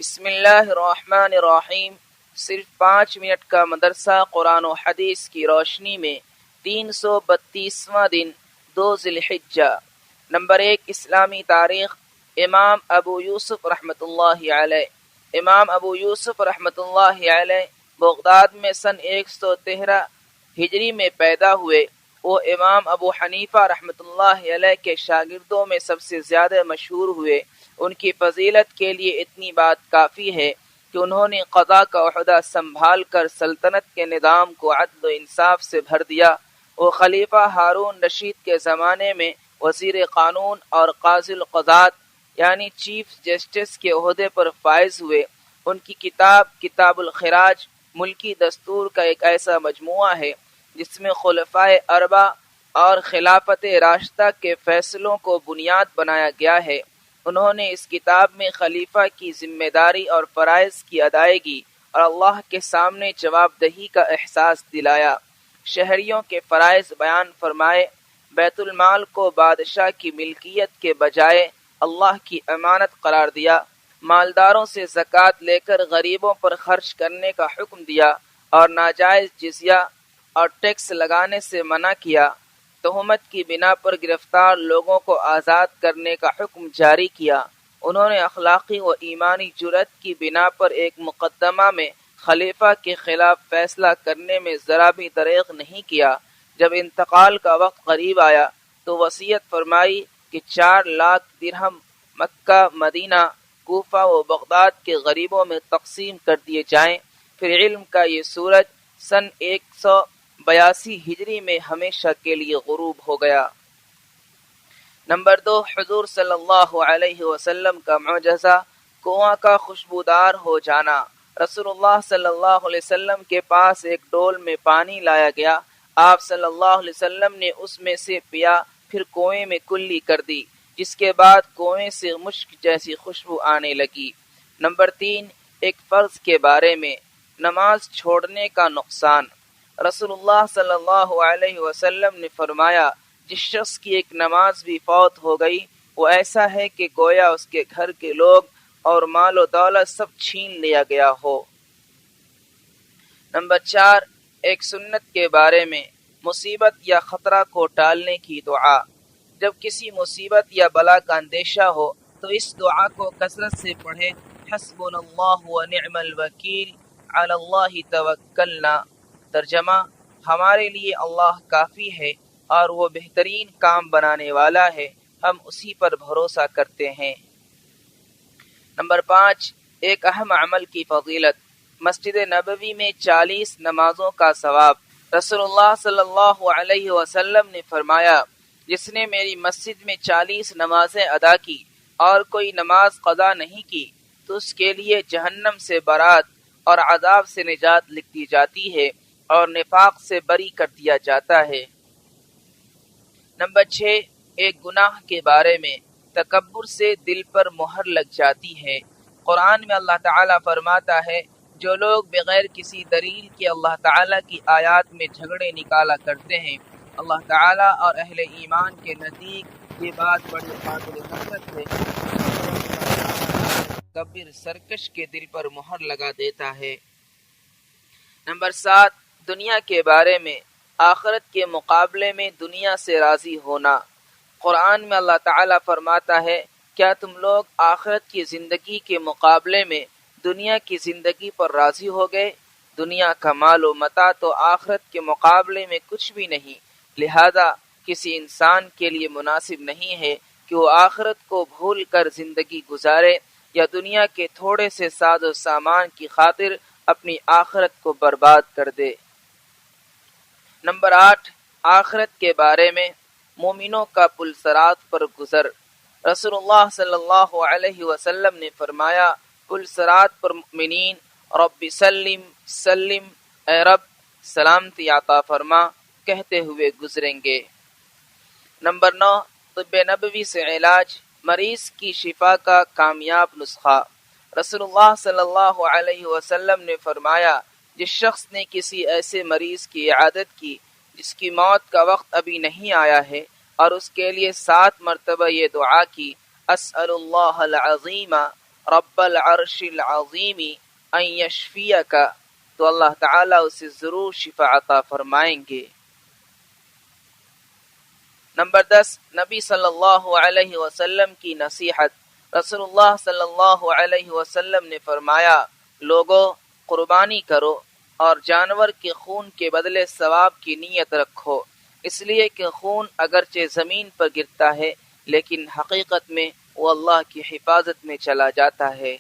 بسم اللہ الرحمن الرحیم۔ صرف 5 منٹ کا مدرسہ قرآن و حدیث کی روشنی میں 332واں دن 2 ذی الحجہ۔ نمبر 1، اسلامی تاریخ۔ امام ابو یوسف رحمۃ اللہ علیہ۔ امام ابو یوسف رحمۃ اللہ علیہ بغداد میں سن 113 ہجری میں پیدا ہوئے۔ وہ امام ابو حنیفہ رحمۃ اللہ علیہ کے شاگردوں میں سب سے زیادہ مشہور ہوئے۔ ان کی فضیلت کے لیے اتنی بات کافی ہے کہ انہوں نے قضاء کا عہدہ سنبھال کر سلطنت کے نظام کو عدل و انصاف سے بھر دیا۔ وہ خلیفہ ہارون رشید کے زمانے میں وزیر قانون اور قاضی القضات یعنی چیف جسٹس کے عہدے پر فائز ہوئے۔ ان کی کتاب الخراج ملکی دستور کا ایک ایسا مجموعہ ہے جس میں خلفائے اربعہ اور خلافت راشدہ کے فیصلوں کو بنیاد بنایا گیا ہے۔ انہوں نے اس کتاب میں خلیفہ کی ذمہ داری اور فرائض کی ادائیگی اور اللہ کے سامنے جواب دہی کا احساس دلایا۔ شہریوں کے فرائض بیان فرمائے۔ بیت المال کو بادشاہ کی ملکیت کے بجائے اللہ کی امانت قرار دیا۔ مالداروں سے زکوٰۃ لے کر غریبوں پر خرچ کرنے کا حکم دیا اور ناجائز جزیہ اور ٹیکس لگانے سے منع کیا۔ تہمت کی بنا پر گرفتار لوگوں کو آزاد کرنے کا حکم جاری کیا۔ انہوں نے اخلاقی و ایمانی جرأت کی بنا پر ایک مقدمہ میں خلیفہ کے خلاف فیصلہ کرنے میں ذرا بھی دریغ نہیں کیا۔ جب انتقال کا وقت قریب آیا تو وصیت فرمائی کہ 4 لاکھ درہم مکہ، مدینہ، کوفہ و بغداد کے غریبوں میں تقسیم کر دیے جائیں۔ پھر علم کا یہ سورج سن 182 ہجری میں ہمیشہ کے لیے غروب ہو گیا۔ نمبر 2، حضور صلی اللہ علیہ وسلم کا معجزہ، کنواں کا خوشبودار ہو جانا۔ رسول اللہ صلی اللہ علیہ وسلم کے پاس ایک ڈول میں پانی لایا گیا۔ آپ صلی اللہ علیہ وسلم نے اس میں سے پیا، پھر کنویں میں کلی کر دی، جس کے بعد کنویں سے مشک جیسی خوشبو آنے لگی۔ نمبر 3، ایک فرض کے بارے میں، نماز چھوڑنے کا نقصان۔ رسول اللہ صلی اللہ علیہ وسلم نے فرمایا، جس شخص کی ایک نماز بھی فوت ہو گئی وہ ایسا ہے کہ گویا اس کے گھر کے لوگ اور مال و دولت سب چھین لیا گیا ہو۔ نمبر 4، ایک سنت کے بارے میں، مصیبت یا خطرہ کو ٹالنے کی دعا۔ جب کسی مصیبت یا بلا کا اندیشہ ہو تو اس دعا کو کثرت سے پڑھیں۔ حسبنا اللہ و نعم الوکیل، علی اللہ توکلنا۔ ترجمہ، ہمارے لیے اللہ کافی ہے اور وہ بہترین کام بنانے والا ہے، ہم اسی پر بھروسہ کرتے ہیں۔ نمبر 5، ایک اہم عمل کی فضیلت، مسجد نبوی میں 40 نمازوں کا ثواب۔ رسول اللہ صلی اللہ علیہ وسلم نے فرمایا، جس نے میری مسجد میں 40 نمازیں ادا کی اور کوئی نماز قضا نہیں کی تو اس کے لیے جہنم سے برات اور عذاب سے نجات لکھ دی جاتی ہے اور نفاق سے بری کر دیا جاتا ہے۔ نمبر 6، ایک گناہ کے بارے میں، تکبر سے دل پر مہر لگ جاتی ہے۔ قرآن میں اللہ تعالیٰ فرماتا ہے، جو لوگ بغیر کسی دلیل کے اللہ تعالیٰ کی آیات میں جھگڑے نکالا کرتے ہیں، اللہ تعالیٰ اور اہل ایمان کے نزدیک یہ بات بڑی قابل حسرت ہے۔ متکبر سرکش کے دل پر مہر لگا دیتا ہے۔ نمبر 7، دنیا کے بارے میں، آخرت کے مقابلے میں دنیا سے راضی ہونا۔ قرآن میں اللہ تعالیٰ فرماتا ہے، کیا تم لوگ آخرت کی زندگی کے مقابلے میں دنیا کی زندگی پر راضی ہو گئے؟ دنیا کا مال و متاع تو آخرت کے مقابلے میں کچھ بھی نہیں، لہذا کسی انسان کے لیے مناسب نہیں ہے کہ وہ آخرت کو بھول کر زندگی گزارے یا دنیا کے تھوڑے سے ساز و سامان کی خاطر اپنی آخرت کو برباد کر دے۔ نمبر 8، آخرت کے بارے میں، مومنوں کا پل صراط پر گزر۔ رسول اللہ صلی اللہ علیہ وسلم نے فرمایا، پل صراط پر مؤمنین رب سلم سلم، اے رب سلامتی عطا فرما کہتے ہوئے گزریں گے۔ نمبر 9، طب نبوی سے علاج، مریض کی شفا کا کامیاب نسخہ۔ رسول اللہ صلی اللہ علیہ وسلم نے فرمایا، جس شخص نے کسی ایسے مریض کی عیادت کی جس کی موت کا وقت ابھی نہیں آیا ہے اور اس کے لیے 7 مرتبہ یہ دعا کی، اسأل اللہ العظیم رب العرش العظیم ان یشفیک، تو اللہ تعالیٰ اسے ضرور شفا عطا فرمائیں گے۔ نمبر 10، نبی صلی اللہ علیہ وسلم کی نصیحت۔ رسول اللہ صلی اللہ علیہ وسلم نے فرمایا، لوگو قربانی کرو اور جانور کے خون کے بدلے ثواب کی نیت رکھو، اس لیے کہ خون اگرچہ زمین پر گرتا ہے لیکن حقیقت میں وہ اللہ کی حفاظت میں چلا جاتا ہے۔